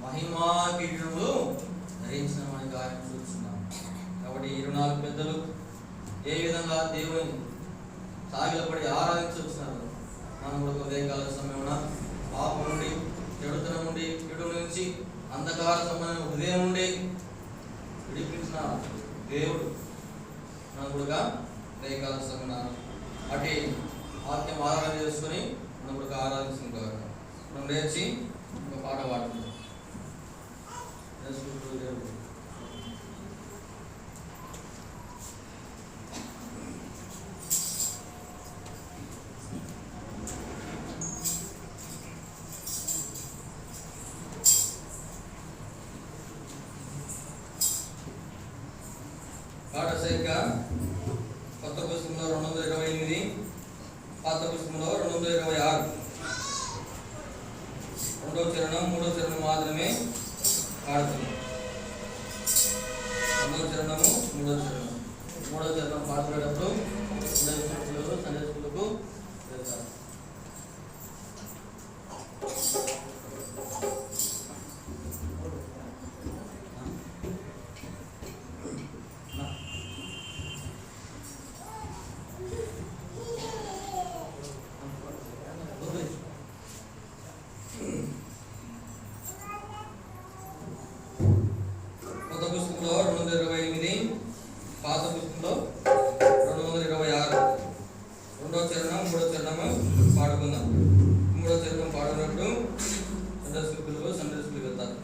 మహిమా కిరీటములు ధరించిన వానిగా ఆయన చూస్తున్నాము. కాబట్టి 24 పెద్దలు ఏ విధంగా దేవుని సాగిలపడి ఆరాధించుతున్నారు. మనం కూడా ఉదయకాల సమయమున పాపం నుండి, చెడుతనం నుండి, చెడు నుంచి, అంధకార సంబంధమైన హృదయం నుండి విడిపించిన దేవుడు మనం కూడా ఉదయకాల సమయమున అటు వాక్యం ఆరాధన చేసుకొని మనం కూడా ఆరాధించుకుంటారు. మనం లేచి ఒక పాట పాడుకుంటాం. పాట సరిగ్గా కొత్త పుస్తకంలో 228, పాత పుస్తకంలో 226. 2వ చరణం 3వ చరణం మాత్రమే పాడుతున్నాం. 2వ చరణము 3వ చరణం. 3వ చరణం పాడుకునేటప్పుడు సండే స్కూల్కు వెళ్తారు. కొత్త పుస్తకంలో 228, పాత పుస్తకంలో 226. 2వ చరణం 3వ చరణము పాడుకుందాం. 3వ చరణం పాడుకున్నప్పుడు సండే స్కూల్కి వెళ్తారు.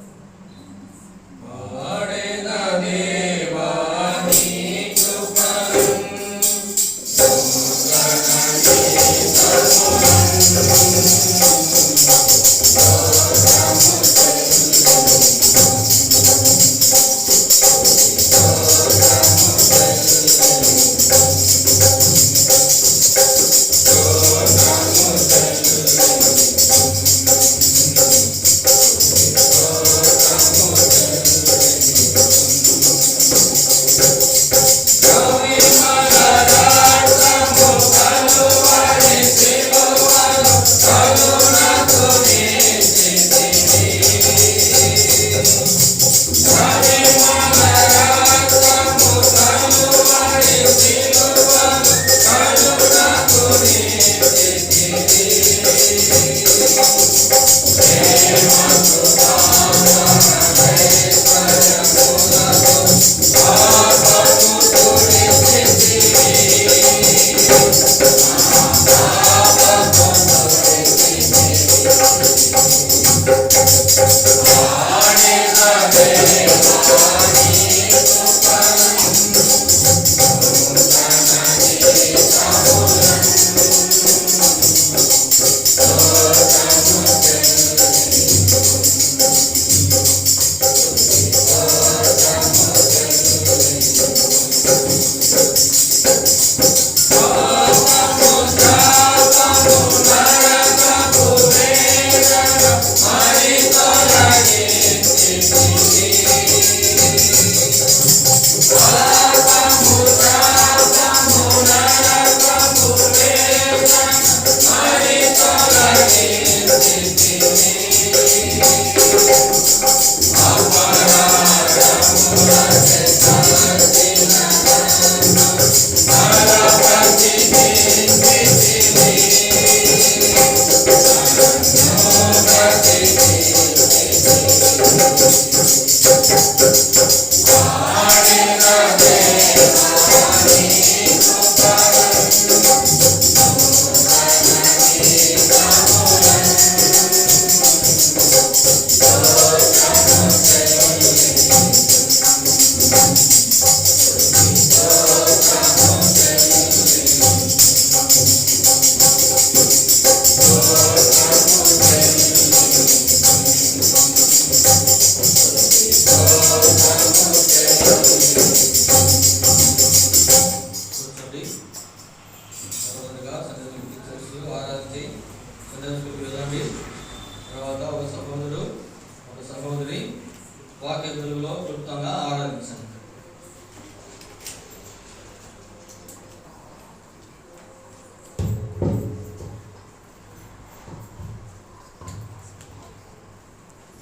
వెలుగులో క్లుప్తంగా ఆరాధించండి.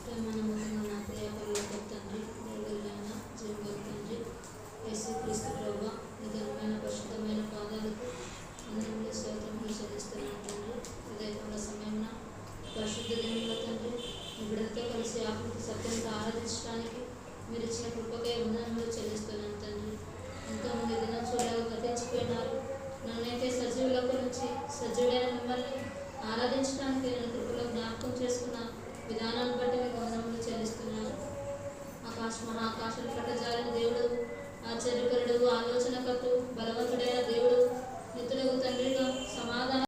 ప్రేమనమ్మకమైన నా ప్రియ పరలోక తండ్రి, దేవుడైన జీవగల తండ్రి, యేసుక్రీస్తు ప్రభువా, నీ ఘనమైన పరిశుద్ధమైన పాదాలకు అందరినీ స్తోత్రములు చెల్లిస్తున్నాను తండ్రి. ఉదయకాల సమయమున పరిశుద్ధ దినంలో తండ్రి, మీ బిడ్డలతో కలిసి ఆకృతి సత్యంతో ఆరాధించడానికి మీరు ఇచ్చిన కృపకే వందనములు చెల్లిస్తున్నాను తండ్రి. ఎంతోమంది దినం చూడగా గతించిపోయినారు. నన్నైతే సజీవులకు నుంచి సజీవుడైన మిమ్మల్ని ఆరాధించడానికి నేను కృపలో జ్ఞాపకం చేసుకున్న విధానాన్ని బట్టి మీకు వందనములు చెల్లిస్తున్నాను. మహాకాశాలు పట్టజాలిన దేవుడు, ఆశ్చర్యకరుడు, ఆలోచనకర్త, బలవంతుడైన దేవుడు, నిత్యుడగు తండ్రిగా సమాధానం